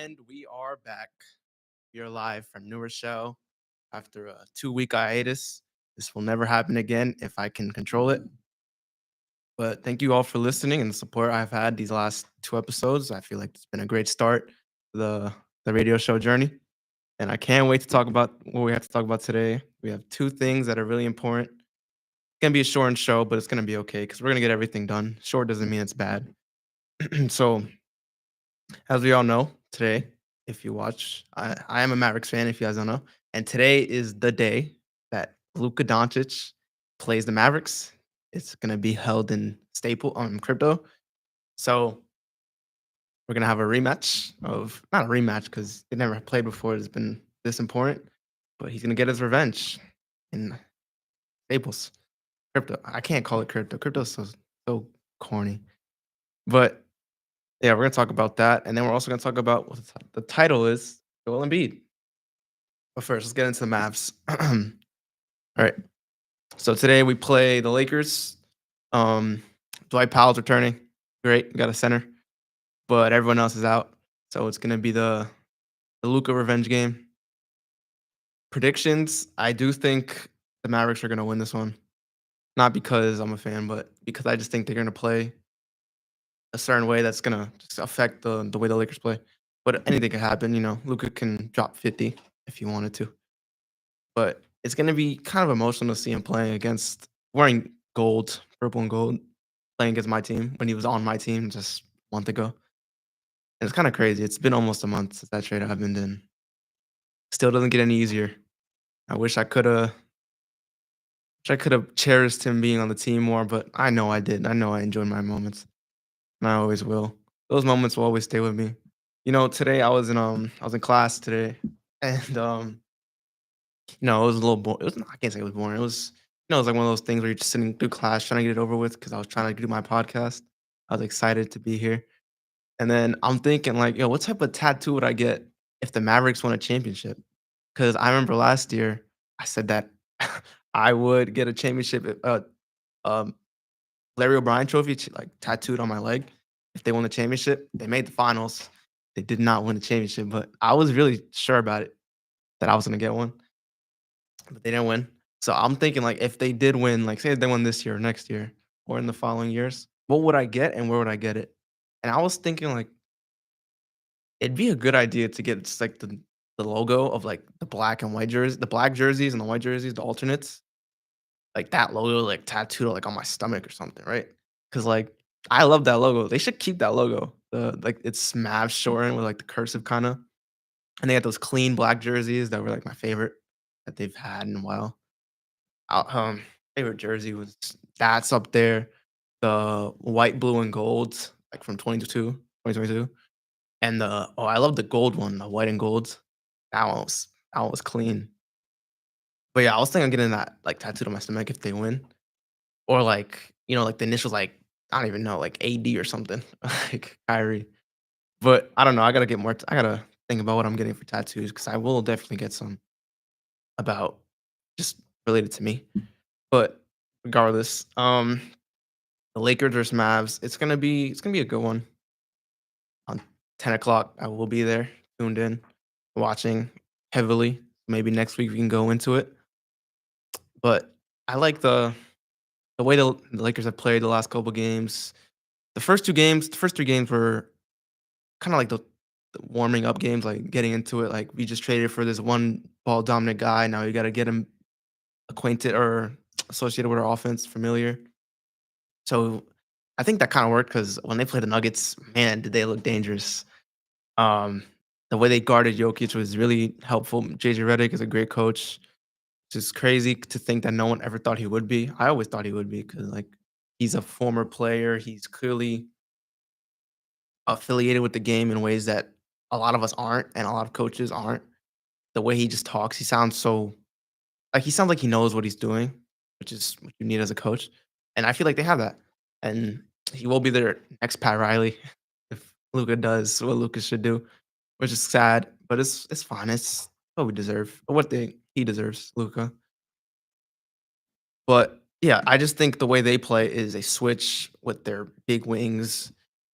And we are back. We are live from New Rochelle after a 2 week hiatus. This will never happen again if I can control it. But thank you all for listening and the support I've had these last two episodes. I feel like it's been a great start to the radio show journey. And I can't wait to talk about what we have to talk about today. We have two things that are really important. It's gonna be a short show, but it's gonna be okay because we're gonna get everything done. Short doesn't mean it's bad. So as we all know, today, if you watch, I am a Mavericks fan, if you guys don't know. And today is the day that Luka Doncic plays the Mavericks. It's gonna be held in Staple crypto. So we're gonna have a rematch of not a rematch because they never played before. It's been this important, but he's gonna get his revenge in Staples. Crypto. I can't call it crypto. Crypto's so corny. But yeah, we're gonna talk about that, and then we're also gonna talk about what the title is, Joel Embiid. But first, let's get into the Mavs. All right. So today we play the Lakers. Um, Dwight Powell's returning. Great, we got a center, but everyone else is out. So it's gonna be the Luka revenge game. Predictions: I do think the Mavericks are gonna win this one. Not because I'm a fan, but because I just think they're gonna play a certain way that's gonna just affect the way the Lakers play. But anything can happen, Luka can drop 50 if he wanted to. But it's gonna be kind of emotional to see him playing against wearing gold, purple and gold, playing against my team when he was on my team just a month ago. And it's kind of crazy. It's been almost a month since that trade happened and still doesn't get any easier. I wish I could have cherished him being on the team more, but I know I did. I know I enjoyed my moments. And I always will. Those moments will always stay with me. Today I was in class today, and it was a little boring. It was I can't say it was boring. It was it was like one of those things where you're just sitting through class trying to get it over with because I was trying to do my podcast. I was excited to be here, and then I'm thinking like, yo, what type of tattoo would I get if the Mavericks won a championship? Because I remember last year I said that I would get a championship. Um, Larry O'Brien trophy, like, tattooed on my leg if they won the championship. They made the finals. They did not win the championship, but I was really sure about it, that I was gonna get one, but they didn't win. So I'm thinking, like, if they did win, like, say if they won this year or next year or in the following years, what would I get and where would I get it? And I was thinking, like, it'd be a good idea to get just, like, the logo of, like, the black jerseys and the white jerseys, the alternates, like, that logo, like, tattooed, like, on my stomach or something, right? Because like, I love that logo. They should keep that logo. It's Mavs shortened with, like, the cursive kinda, and they had those clean black jerseys that were, like, my favorite that they've had in a while. Uh, um, Favorite jersey was that's up there. The white, blue, and gold, like, from 2022, and I love the gold one, the white and gold. That one was clean. But, yeah, I was thinking of getting that, like, tattooed on my stomach if they win. Or like, like the initials, like, I don't even know, like AD or something, like Kyrie. But I don't know. I gotta think about what I'm getting for tattoos because I will definitely get some about just related to me. But regardless, the Lakers versus Mavs, it's gonna be a good one on 10 o'clock. I will be there, tuned in, watching heavily. Maybe next week we can go into it. But I like the way the Lakers have played the last couple games. The first 3 games were kinda like the warming up games, like, getting into it, like, we just traded for this one ball dominant guy, now you gotta get him acquainted or associated with our offense, familiar. So, I think that kinda worked because when they played the Nuggets, man, did they look dangerous. Um, the way they guarded Jokic was really helpful. JJ Redick is a great coach. It's just crazy to think that no one ever thought he would be. I always thought he would be because, like, he's a former player, he's clearly affiliated with the game in ways that a lot of us aren't, and a lot of coaches aren't. The way he just talks, he sounds like he knows what he's doing, which is what you need as a coach. And I feel like they have that. And he will be their next Pat Riley if Luca does what Luca should do, which is sad, but it's fine. It's what we deserve, or what he deserves, Luca. But yeah, I just think the way they play is a switch with their big wings,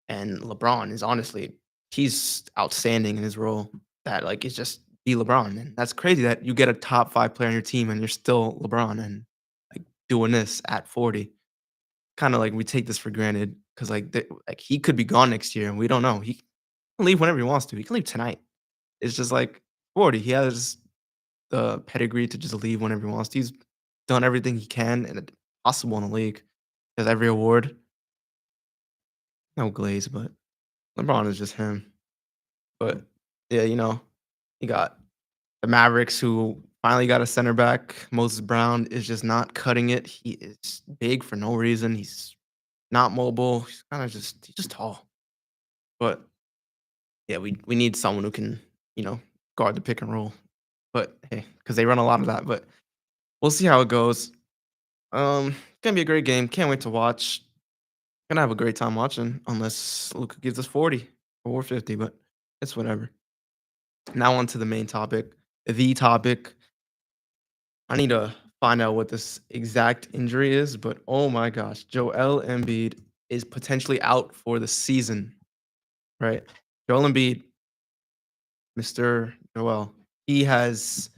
and LeBron is honestly he's outstanding in his role. That like it's just be LeBron, and that's crazy that you get a top 5 player on your team and you're still LeBron and like doing this at 40. Kinda like we take this for granted because like he could be gone next year and we don't know. He can leave whenever he wants to. He can leave tonight. It's just like 40. He has the pedigree to just leave whenever he wants to. He's done everything he can and it possible in the league. He has every award. No glaze, but LeBron is just him. But yeah, you got the Mavericks who finally got a center back. Moses Brown is just not cutting it. He is big for no reason. He's not mobile. He's just tall. But yeah, we need someone who can, guard the pick and roll. But hey, because they run a lot of that. But we'll see how it goes. Gonna be a great game. Can't wait to watch. Gonna have a great time watching, unless Luka gives us 40 or 50, but it's whatever. Now on to the main topic. The topic. I need to find out what this exact injury is, but oh my gosh, Joel Embiid is potentially out for the season, right? Joel Embiid, Mr. Joel, he has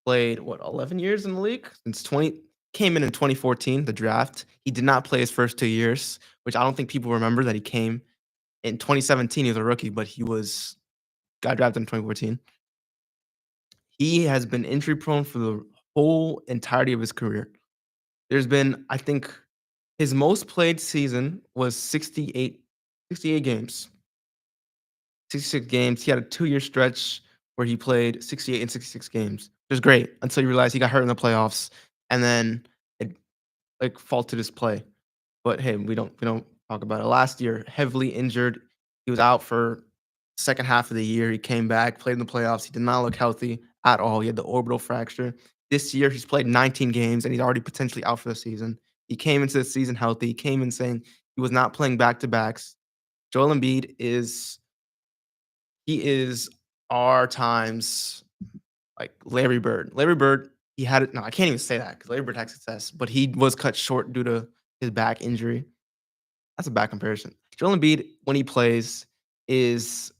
played what 11 years in the league since 20 came in 2014, the draft. He did not play his first 2 years, which I don't think people remember that he came in 2017. He was a rookie, but he was got drafted in 2014. He has been injury prone for the whole entirety of his career. There's been, I think, his most played season was 68 games. 66 games. He had a 2-year stretch where he played 68 and 66 games. It was great until you realize he got hurt in the playoffs, and then it, like, faulted his play. But, hey, we don't talk about it. Last year, heavily injured. He was out for second half of the year. He came back, played in the playoffs. He did not look healthy at all. He had the orbital fracture. This year, he's played 19 games, and he's already potentially out for the season. He came into the season healthy. He came in saying he was not playing back-to-backs. Joel Embiid is our time's, like, Larry Bird. Larry Bird, he had it no, I can't even say that because Larry Bird had success, but he was cut short due to his back injury. That's a bad comparison. Joel Embiid, when he plays, is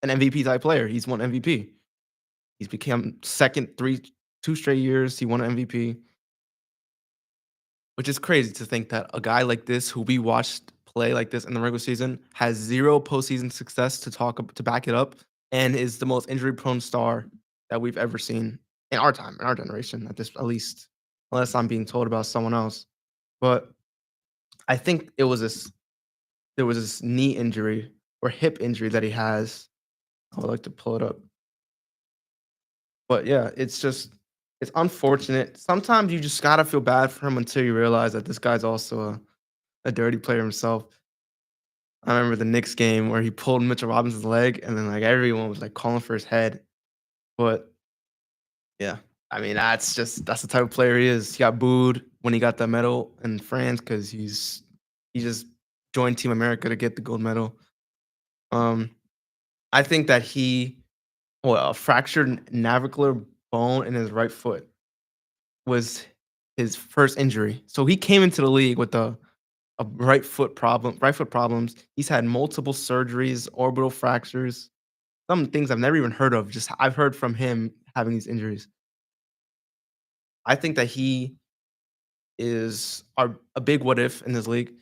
an MVP type player. He's won MVP. He's become second 2 straight years. He won an MVP, which is crazy to think that a guy like this, who we watched play like this in the regular season, has 0 postseason success to back it up, and is the most injury prone star that we've ever seen in our time, in our generation, at least, unless I'm being told about someone else. But I think there was this knee injury or hip injury that he has. I would like to pull it up. But yeah, it's unfortunate. Sometimes you just gotta feel bad for him until you realize that this guy's also a dirty player himself. I remember the Knicks game where he pulled Mitchell Robinson's leg, and then like everyone was like calling for his head. But yeah, I mean that's the type of player he is. He got booed when he got the medal in France because he just joined Team America to get the gold medal. Um, I think that a fractured navicular bone in his right foot was his first injury. So he came into the league with a right foot problems. He's had multiple surgeries, orbital fractures, some things I've never even heard of. Just I've heard from him having these injuries. I think that he is a big what if in this league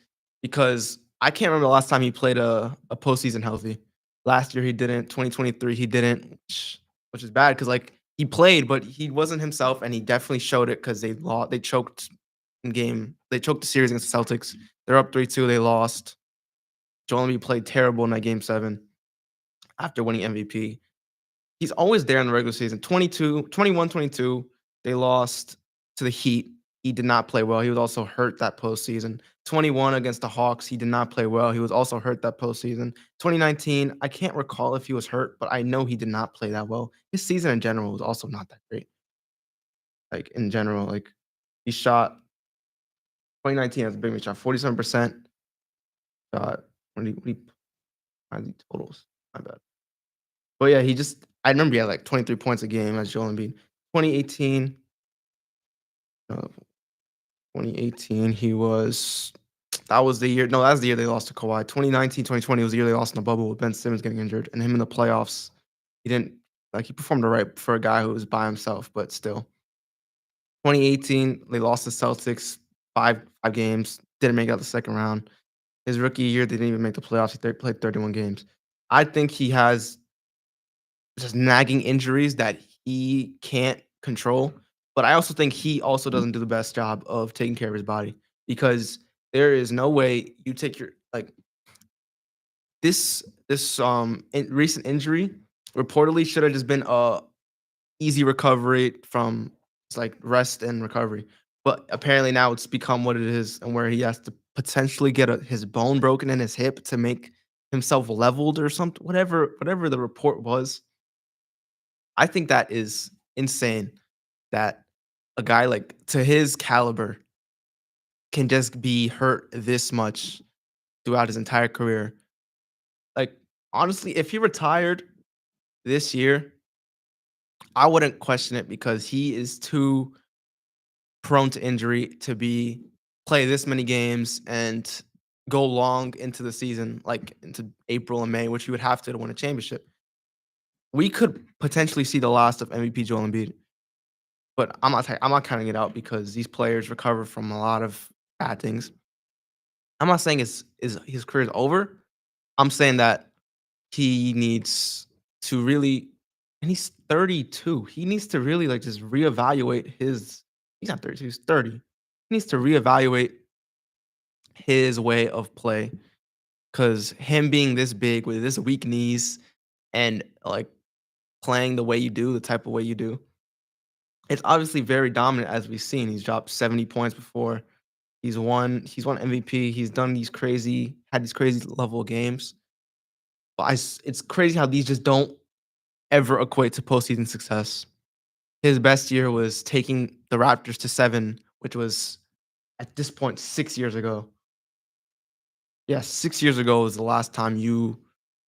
because I can't remember the last time he played a postseason healthy. Last year he didn't. 2023 he didn't, which is bad because like he played, but he wasn't himself, and he definitely showed it because they lost. They choked in game. They choked the series against the Celtics. They're up 3-2. They lost. Joel Embiid played terrible in that game 7 after winning MVP. He's always there in the regular season. 21-22. They lost to the Heat. He did not play well. He was also hurt that postseason. 21 against the Hawks. He did not play well. He was also hurt that postseason. 2019, I can't recall if he was hurt, but I know he did not play that well. His season in general was also not that great. Like in general, like he shot 2019 as a big man shot 47%. Shot what he totals? My bad. But yeah, I remember he had like 23 points a game as Joel Embiid. 2018, uh, 2018, he was That was the year no, that was the year they lost to Kawhi. 2019, 2020 was the year they lost in the bubble with Ben Simmons getting injured, and him in the playoffs, he didn't he performed alright for a guy who was by himself, but still. 2018, they lost to Celtics 5 games, didn't make it out the second round. His rookie year, they didn't even make the playoffs. He played 31 games. I think he has just nagging injuries that he can't control, but I also think he also doesn't do the best job of taking care of his body because there is no way you take your recent injury reportedly should have just been a easy recovery from it's like rest and recovery. But apparently now it's become what it is and where he has to potentially get his bone broken in his hip to make himself leveled or something. Whatever the report was, I think that is insane that a guy like to his caliber can just be hurt this much throughout his entire career. Like honestly, if he retired this year, I wouldn't question it because he is too prone to injury to be play this many games and go long into the season, like into April and May, which you would have to win a championship. We could potentially see the last of MVP Joel Embiid, but I'm not counting it out because these players recover from a lot of bad things. I'm not saying his career is over. I'm saying that he needs to really, and he's 32. He needs to really like just reevaluate his. He's not 32. He's 30. He needs to reevaluate his way of play because him being this big with this weak knees and like playing the way you do, the type of way you do, it's obviously very dominant as we've seen. He's dropped 70 points before. He's won MVP. He's done had these crazy level of games. But it's crazy how these just don't ever equate to postseason success. His best year was taking the Raptors to 7, which was at this point 6 years ago. Yeah, 6 years ago was the last time you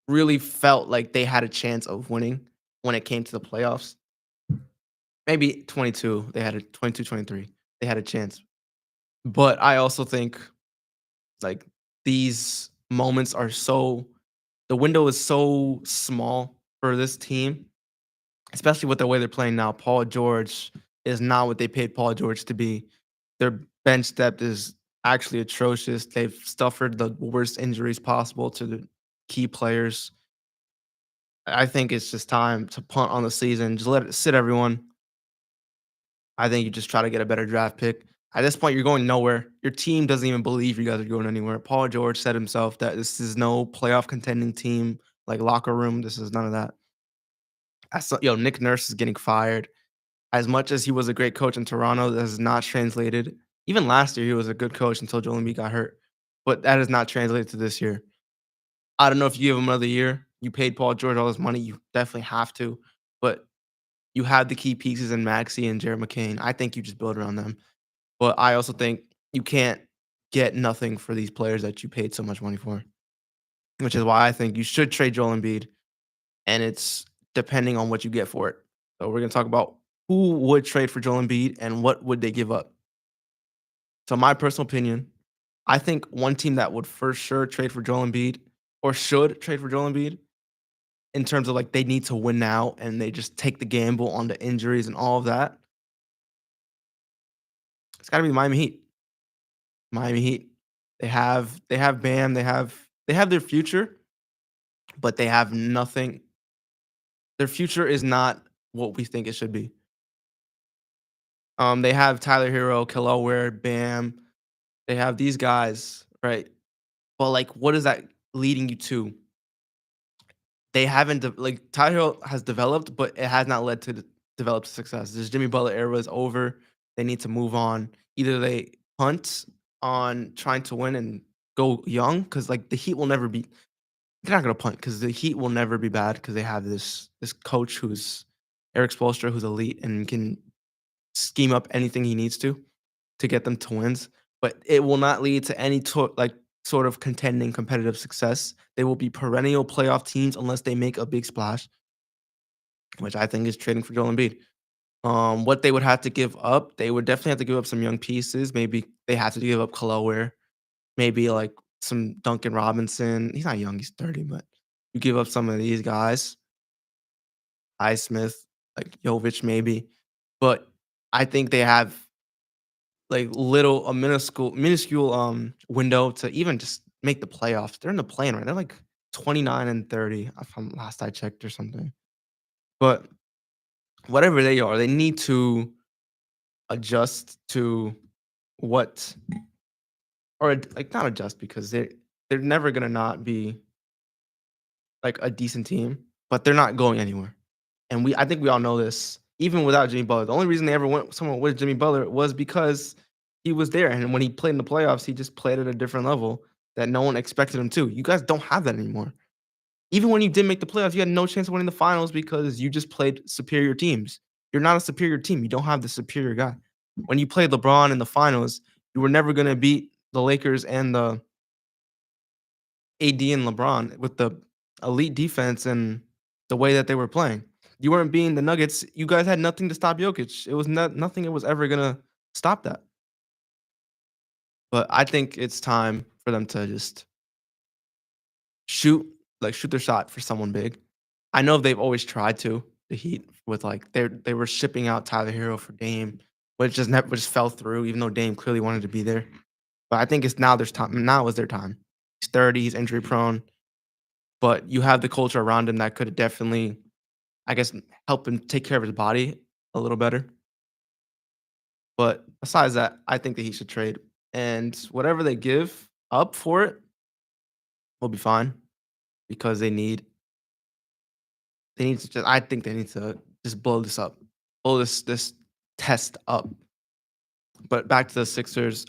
really felt like they had a chance of winning when it came to the playoffs. Maybe 22, they had a 22, 23. They had a chance. But I also think like these moments are so the window is so small for this team, especially with the way they're playing now. Paul George is not what they paid Paul George to be. Their bench depth is actually atrocious. They've suffered the worst injuries possible to the key players. I think it's just time to punt on the season. Just let it sit everyone. I think you just try to get a better draft pick. At this point, you're going nowhere. Your team doesn't even believe you guys are going anywhere. Paul George said himself that this is no playoff contending team, like locker room. This is none of that. Nick Nurse is getting fired. As much as he was a great coach in Toronto, that has not translated. Even last year, he was a good coach until Joel Embiid got hurt, but that has not translated to this year. I don't know if you give him another year. You paid Paul George all this money. You definitely have to, but you have the key pieces in Maxey and Jared McCain. I think you just build around them. But I also think you can't get nothing for these players that you paid so much money for, which is why I think you should trade Joel Embiid, and it's depending on what you get for it. So we're gonna talk about who would trade for Joel Embiid and what would they give up. So my personal opinion, I think one team that would for sure trade for Joel Embiid or should trade for Joel Embiid in terms of like they need to win now and they just take the gamble on the injuries and all of that. It's got to be the Miami Heat. Miami Heat. They have Bam. They have their future, but they have nothing. Their future is not what we think it should be. They have Tyler Hero, Khalil Ware, Bam. They have these guys, right? But like, what is that leading you to? They haven't like Tyler Hero has developed, but it has not led to developed success. This Jimmy Butler era is over. They need to move on. Either they punt on trying to win and go young, because like the Heat will never be. They're not gonna punt because the Heat will never be bad because they have this coach who's Eric Spoelstra, who's elite and can scheme up anything he needs to get them to wins. But it will not lead to any sort of contending competitive success. They will be perennial playoff teams unless they make a big splash, which I think is trading for Joel Embiid. What they would have to give up, they would definitely have to give up some young pieces. Maybe they have to give up Khalil Ware. maybe like some Duncan Robinson. He's not young, he's 30, but you give up some of these guys, Highsmith, like Jovic maybe. But I think they have like a minuscule window to even just make the playoffs. They're in the play-in, right? They're like 29 and 30 from last I checked or something. But whatever they are, they need to adjust to what or like not adjust because they're never gonna not be like a decent team, but they're not going anywhere. And I think we all know this, even without Jimmy Butler. The only reason they ever went somewhere with Jimmy Butler was because he was there. And when he played in the playoffs, he just played at a different level that no one expected him to. You guys don't have that anymore. Even when you did make the playoffs, you had no chance of winning the finals because you just played superior teams. You're not a superior team. You don't have the superior guy. When you played LeBron in the finals, you were never going to beat the Lakers and the AD and LeBron with the elite defense and the way that they were playing. You weren't beating the Nuggets. You guys had nothing to stop Jokic. It was nothing that was ever gonna stop that. But I think it's time for them to just shoot, shoot their shot for someone big. I know they've always tried to, the Heat, with like they were shipping out Tyler Hero for Dame, but it just fell through, even though Dame clearly wanted to be there. But I think it's now there's time. Now is their time. He's 30, he's injury prone, but you have the culture around him that could definitely, I guess, help him take care of his body a little better. But besides that, I think that he should trade. And whatever they give up for it will be fine because they need to just I think they need to just blow this up. Blow this test up. But back to the Sixers.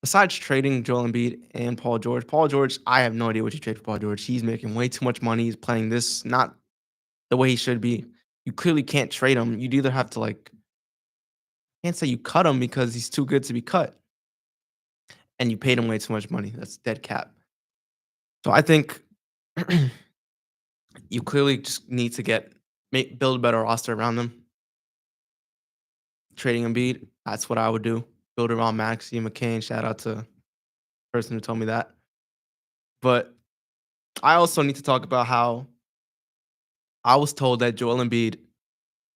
Besides trading Joel Embiid and Paul George, I have no idea what you trade for Paul George. He's making way too much money. He's playing this not the way he should be. You clearly can't trade him. You'd either have to can't say you cut him because he's too good to be cut. And you paid him way too much money. That's dead cap. So I think you clearly just need to build a better roster around them. Trading Embiid, that's what I would do. Build around Maxey McCain. Shout out to the person who told me that. But I also need to talk about how I was told that Joel Embiid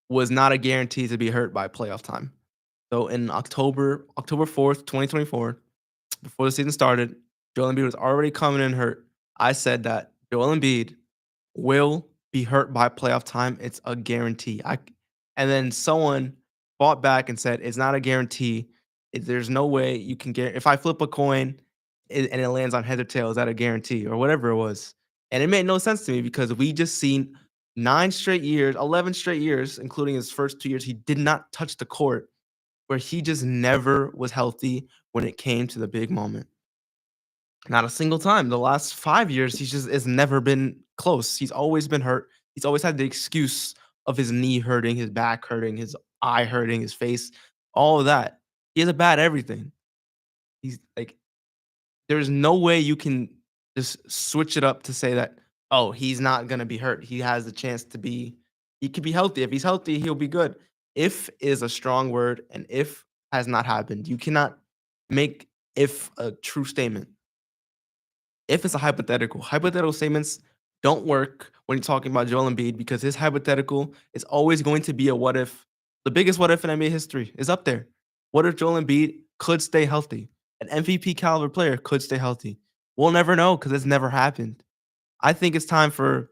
was not a guarantee to be hurt by playoff time. So in October 4th, 2024, before the season started, Joel Embiid was already coming in hurt. I said that Joel Embiid will be hurt by playoff time. It's a guarantee. And then someone fought back and said it's not a guarantee. There's no way you can get if I flip a coin and it lands on heads or tails, is that a guarantee or whatever it was? And it made no sense to me because we just seen 9 straight years, 11 straight years, including his first 2 years, he did not touch the court where he just never was healthy when it came to the big moment. Not a single time. The last 5 years, he's just has never been close. He's always been hurt. He's always had the excuse of his knee hurting, his back hurting, his eye hurting, his face, all of that. He has a bad everything. He's like, there's no way you can just switch it up to say that, oh, he's not gonna be hurt. He has the chance to be, he could be healthy. If he's healthy, he'll be good. If is a strong word, and if has not happened. You cannot make if a true statement. If it's a hypothetical, hypothetical statements don't work when you're talking about Joel Embiid because his hypothetical is always going to be a what if. The biggest what if in NBA history is up there. What if Joel Embiid could stay healthy? An MVP caliber player could stay healthy. We'll never know because it's never happened. I think it's time for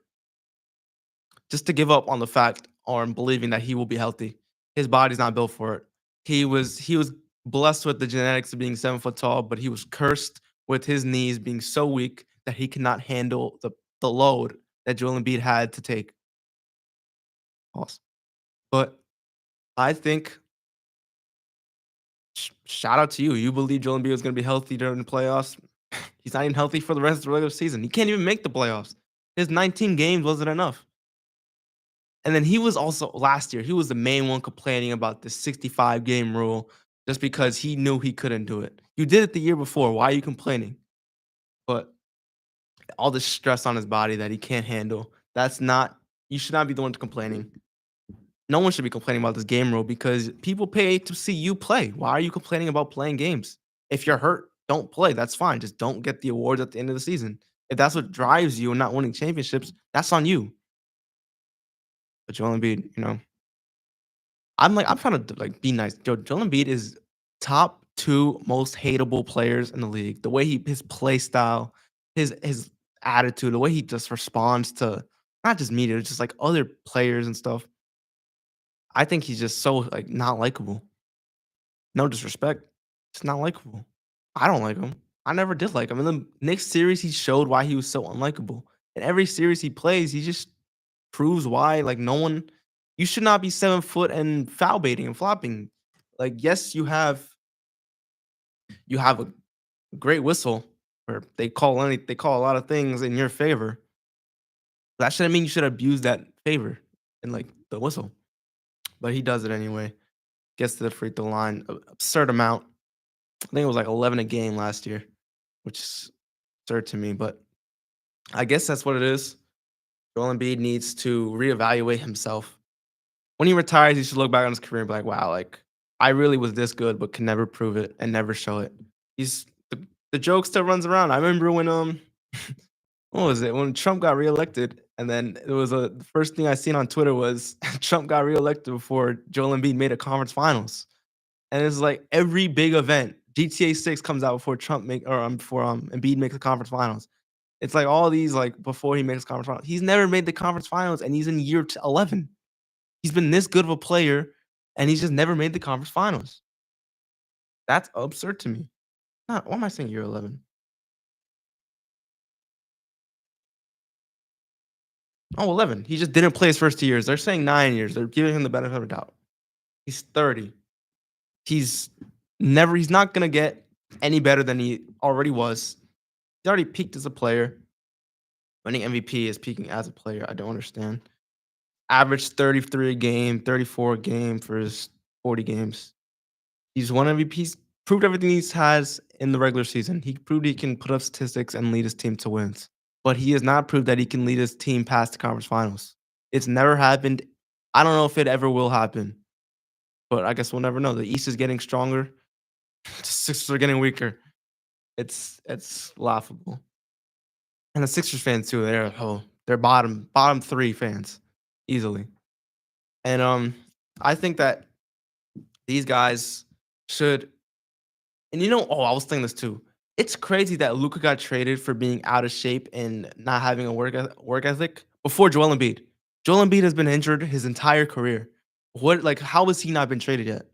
just to give up on the fact or believing that he will be healthy. His body's not built for it. He was blessed with the genetics of being 7 foot tall, but he was cursed with his knees being so weak that he cannot handle the load that Joel Embiid had to take. Pause. But I think shout out to you. You believe Joel Embiid was going to be healthy during the playoffs. He's not even healthy for the rest of the regular season. He can't even make the playoffs. His 19 games wasn't enough. And then he was also last year, he was the main one complaining about the 65 game rule just because he knew he couldn't do it. You did it the year before. Why are you complaining? But all the stress on his body that he can't handle, you should not be the one complaining. No one should be complaining about this game rule because people pay to see you play. Why are you complaining about playing games? If you're hurt, don't play. That's fine. Just don't get the awards at the end of the season. If that's what drives you and not winning championships, that's on you. But Joel Embiid, I'm trying to like be nice. Joel Embiid is top 2 most hateable players in the league. The way his play style, his attitude, the way he just responds to not just media, just like other players and stuff. I think he's just so like not likable. No disrespect, just not likable. I don't like him. I never did like him. In the Knicks series, he showed why he was so unlikable. In every series he plays, he just proves why like no one you should not be 7 foot and foul baiting and flopping. Like, yes, you have a great whistle where they call a lot of things in your favor. That shouldn't mean you should abuse that favor in like the whistle. But he does it anyway. Gets to the free throw line, absurd amount. I think it was like 11 a game last year, which is absurd to me. But I guess that's what it is. Joel Embiid needs to reevaluate himself. When he retires, he should look back on his career and be like, "Wow, like I really was this good, but can never prove it and never show it." He's the joke still runs around. I remember when what was it when Trump got reelected, and then it was the first thing I seen on Twitter was Trump got reelected before Joel Embiid made a conference finals, and it's like every big event, GTA 6 comes out before before Embiid makes the conference finals. It's like all these like before he makes conference finals. He's never made the conference finals, and he's in year 11. He's been this good of a player, and he's just never made the conference finals. That's absurd to me. Not why am I saying year 11? Oh, 11. He just didn't play his first 2 years. They're saying 9 years. They're giving him the benefit of the doubt. He's 30. He's he's not gonna get any better than he already was. He already peaked as a player. Winning MVP is peaking as a player. I don't understand. Averaged 33 a game, 34 a game for his 40 games. He's won MVPs, proved everything he has in the regular season. He proved he can put up statistics and lead his team to wins. But he has not proved that he can lead his team past the conference finals. It's never happened. I don't know if it ever will happen, but I guess we'll never know. The East is getting stronger. The Sixers are getting weaker. It's laughable. And the Sixers fans too. They're bottom 3 fans easily. And I think that these guys should. And I was thinking this too. It's crazy that Luka got traded for being out of shape and not having a work ethic before Joel Embiid. Joel Embiid has been injured his entire career. How has he not been traded yet?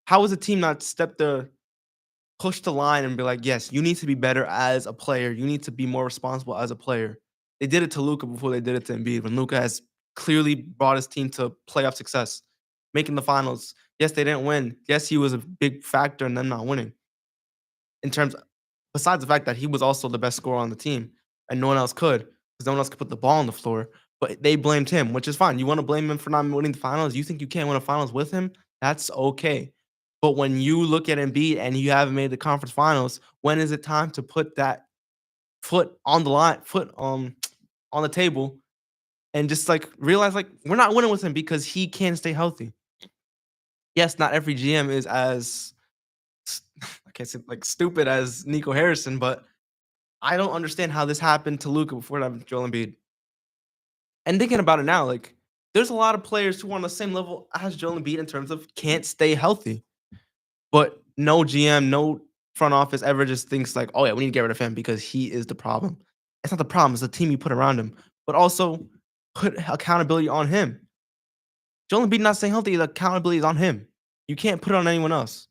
How has the team not push the line and be like, yes, you need to be better as a player. You need to be more responsible as a player. They did it to Luka before they did it to Embiid. When Luka has clearly brought his team to playoff success, making the finals. Yes, they didn't win. Yes, he was a big factor in them not winning. Besides the fact that he was also the best scorer on the team and no one else could, because no one else could put the ball on the floor. But they blamed him, which is fine. You want to blame him for not winning the finals? You think you can't win a finals with him? That's okay. But when you look at Embiid and you haven't made the conference finals, when is it time to put that foot on the line, foot on the table, and just like realize like we're not winning with him because he can't stay healthy? Yes, not every GM is as I can't say like stupid as Nico Harrison, but I don't understand how this happened to Luka before it happened to Joel Embiid. And thinking about it now, like there's a lot of players who are on the same level as Joel Embiid in terms of can't stay healthy. But no GM, no front office ever just thinks like, oh yeah, we need to get rid of him because he is the problem. It's not the problem, it's the team you put around him. But also put accountability on him. Joel Embiid not staying healthy, the accountability is on him. You can't put it on anyone else.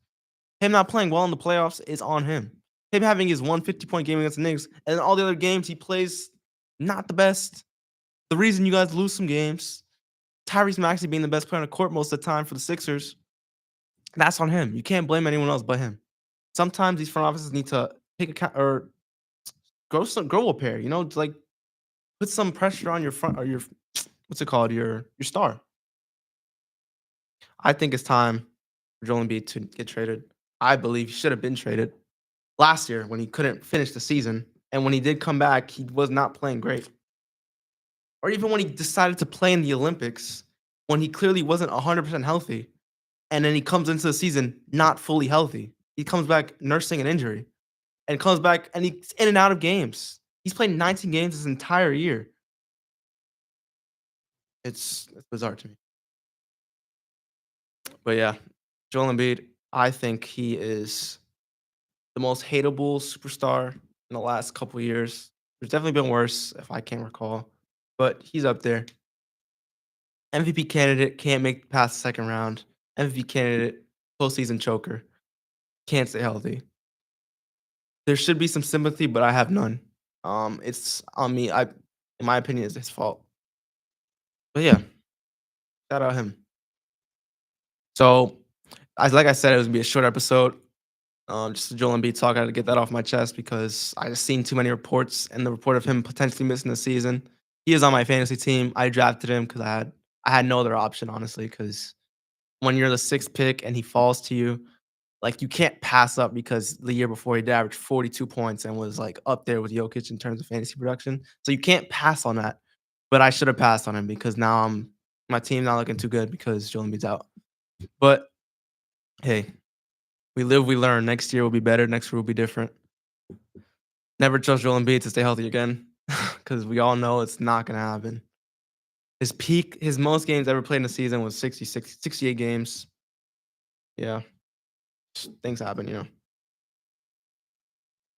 Him not playing well in the playoffs is on him. Him having his 150-point game against the Knicks, and then all the other games he plays not the best. The reason you guys lose some games, Tyrese Maxey being the best player on the court most of the time for the Sixers, that's on him. You can't blame anyone else but him. Sometimes these front offices need to take account or grow a pair, to like put some pressure on your front or your what's it called, your star. I think it's time for Joel Embiid to get traded. I believe he should have been traded last year when he couldn't finish the season. And when he did come back, he was not playing great. Or even when he decided to play in the Olympics when he clearly wasn't 100% healthy. And then he comes into the season not fully healthy. He comes back nursing an injury. and comes back and he's in and out of games. He's played 19 games this entire year. It's bizarre to me. But yeah, Joel Embiid, I think he is the most hateable superstar in the last couple years. There's definitely been worse, if I can recall, but he's up there. MVP candidate, can't make it past the second round. MVP candidate, postseason choker, can't stay healthy. There should be some sympathy, but I have none. It's on me. In my opinion, it's his fault. But yeah, shout out him. So, as like I said, it was gonna be a short episode. Just a Joel Embiid talk. I had to get that off my chest because I just seen too many reports, and the report of him potentially missing the season. He is on my fantasy team. I drafted him because I had no other option, honestly. Because when you're the sixth pick and he falls to you, like you can't pass up because the year before he did average 42 points and was like up there with Jokic in terms of fantasy production. So you can't pass on that. But I should have passed on him because now my team not looking too good because Joel Embiid's out. But hey, we live, we learn. Next year will be better. Next year will be different. Never trust Joel Embiid to stay healthy again because we all know it's not going to happen. His most games ever played in a season was 68 games. Yeah, things happen.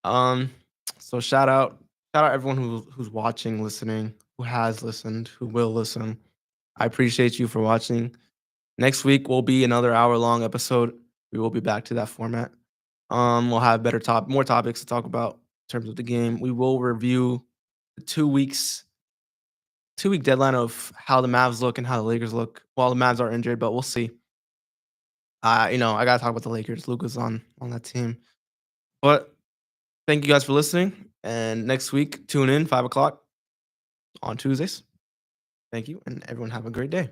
Um, so shout out everyone who's watching, listening, who has listened, who will listen. I appreciate you for watching. Next week will be another hour-long episode. We will be back to that format. We'll have more topics to talk about in terms of the game. We will review the 2-week deadline of how the Mavs look and how the Lakers look. While the Mavs are injured, but we'll see. I gotta talk about the Lakers. Luka's on that team. But thank you guys for listening. And next week, tune in 5 o'clock on Tuesdays. Thank you, and everyone have a great day.